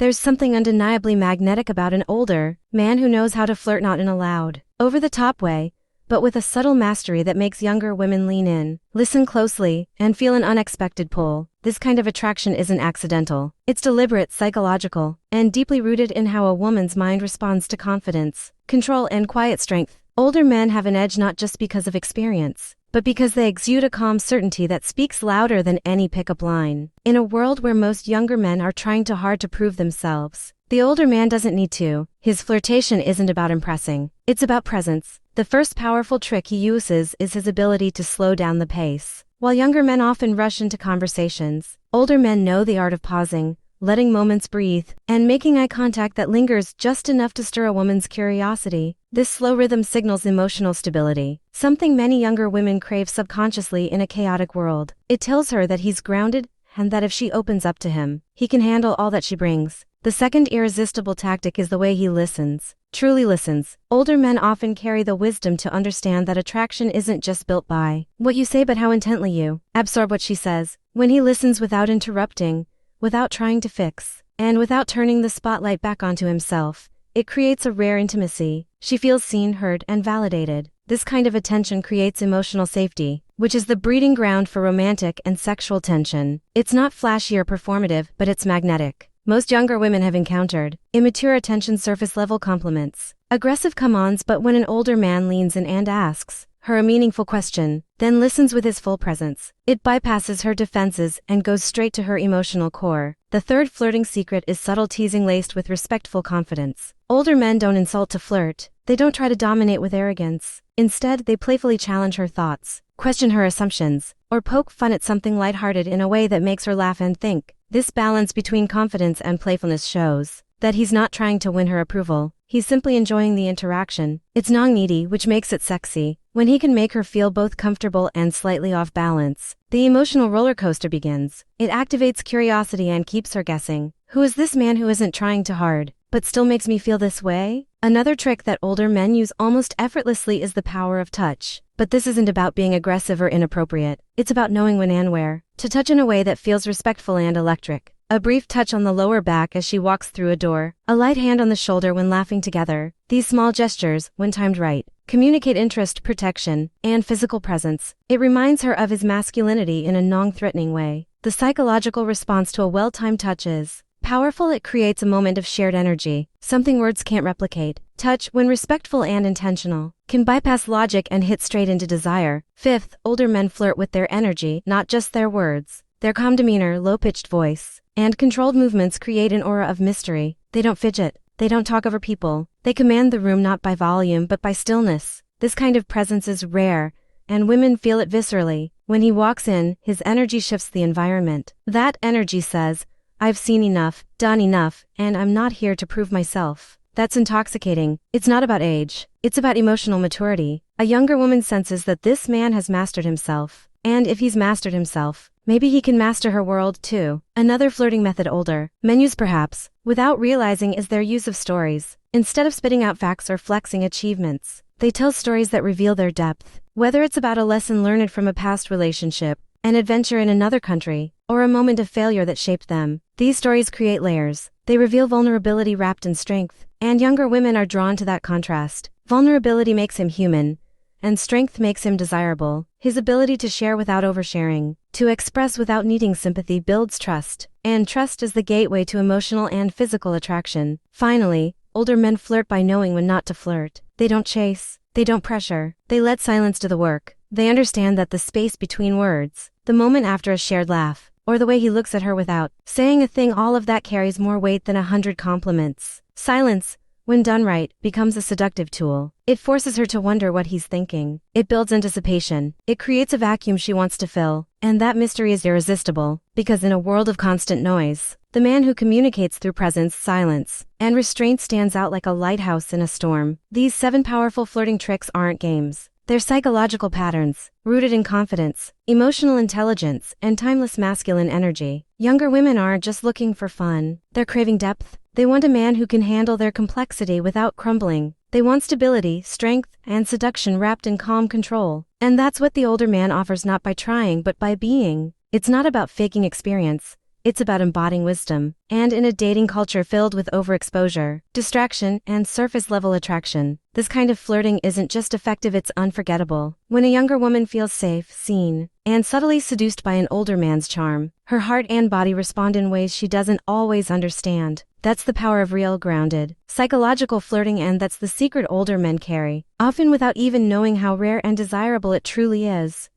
There's something undeniably magnetic about an older man who knows how to flirt not in a loud, over-the-top way, but with a subtle mastery that makes younger women lean in, listen closely, and feel an unexpected pull. This kind of attraction isn't accidental. It's deliberate, psychological, and deeply rooted in how a woman's mind responds to confidence, control, and quiet strength. Older men have an edge not just because of experience, but because they exude a calm certainty that speaks louder than any pickup line. In a world where most younger men are trying too hard to prove themselves, the older man doesn't need to. His flirtation isn't about impressing. It's about presence. The first powerful trick he uses is his ability to slow down the pace. While younger men often rush into conversations, older men know the art of pausing, letting moments breathe, and making eye contact that lingers just enough to stir a woman's curiosity. This slow rhythm signals emotional stability, something many younger women crave subconsciously in a chaotic world. It tells her that he's grounded, and that if she opens up to him, he can handle all that she brings. The second irresistible tactic is the way he listens. Truly listens. Older men often carry the wisdom to understand that attraction isn't just built by what you say but how intently you absorb what she says. When he listens without interrupting, without trying to fix, and without turning the spotlight back onto himself, it creates a rare intimacy. She feels seen, heard, and validated. This kind of attention creates emotional safety, which is the breeding ground for romantic and sexual tension. It's not flashy or performative, but it's magnetic. Most younger women have encountered immature attention, surface-level compliments, aggressive come-ons, but when an older man leans in and asks her a meaningful question, then listens with his full presence, it bypasses her defenses and goes straight to her emotional core. The third flirting secret is subtle teasing laced with respectful confidence. Older men don't insult to flirt. They don't try to dominate with arrogance. Instead, they playfully challenge her thoughts, question her assumptions, or poke fun at something lighthearted in a way that makes her laugh and think. This balance between confidence and playfulness shows that he's not trying to win her approval. He's simply enjoying the interaction. It's non-needy, which makes it sexy. When he can make her feel both comfortable and slightly off balance, the emotional roller coaster begins. It activates curiosity and keeps her guessing. Who is this man who isn't trying too hard, but still makes me feel this way? Another trick that older men use almost effortlessly is the power of touch. But this isn't about being aggressive or inappropriate. It's about knowing when and where to touch in a way that feels respectful and electric. A brief touch on the lower back as she walks through a door, a light hand on the shoulder when laughing together. These small gestures, when timed right, communicate interest, protection, and physical presence. It reminds her of his masculinity in a non-threatening way. The psychological response to a well-timed touch is powerful. It creates a moment of shared energy, something words can't replicate. Touch, when respectful and intentional, can bypass logic and hit straight into desire. Fifth, older men flirt with their energy, not just their words. Their calm demeanor, low-pitched voice, and controlled movements create an aura of mystery. They don't fidget. They don't talk over people. They command the room not by volume but by stillness. This kind of presence is rare, and women feel it viscerally. When he walks in, his energy shifts the environment. That energy says, "I've seen enough, done enough, and I'm not here to prove myself." That's intoxicating. It's not about age. It's about emotional maturity. A younger woman senses that this man has mastered himself. And if he's mastered himself, maybe he can master her world too. Another flirting method older men use, perhaps without realizing, is their use of stories. Instead of spitting out facts or flexing achievements, they tell stories that reveal their depth. Whether it's about a lesson learned from a past relationship, an adventure in another country, or a moment of failure that shaped them, these stories create layers. They reveal vulnerability wrapped in strength, and younger women are drawn to that contrast. Vulnerability makes him human, and strength makes him desirable. His ability to share without oversharing, to express without needing sympathy, builds trust, and trust is the gateway to emotional and physical attraction. Finally, older men flirt by knowing when not to flirt. They don't chase, they don't pressure, they let silence do the work. They understand that the space between words, the moment after a shared laugh, or the way he looks at her without saying a thing, all of that carries more weight than 100 compliments. Silence, when done right, becomes a seductive tool. It forces her to wonder what he's thinking. It builds anticipation. It creates a vacuum she wants to fill. And that mystery is irresistible, because in a world of constant noise, the man who communicates through presence, silence, and restraint stands out like a lighthouse in a storm. These 7 powerful flirting tricks aren't games. They're psychological patterns, rooted in confidence, emotional intelligence, and timeless masculine energy. Younger women aren't just looking for fun. They're craving depth. They want a man who can handle their complexity without crumbling. They want stability, strength, and seduction wrapped in calm control. And that's what the older man offers, not by trying but by being. It's not about faking experience. it's about embodying wisdom. And in a dating culture filled with overexposure, distraction, and surface-level attraction, this kind of flirting isn't just effective, it's unforgettable. When a younger woman feels safe, seen, and subtly seduced by an older man's charm, her heart and body respond in ways she doesn't always understand. That's the power of real, grounded, psychological flirting, and that's the secret older men carry, often without even knowing how rare and desirable it truly is.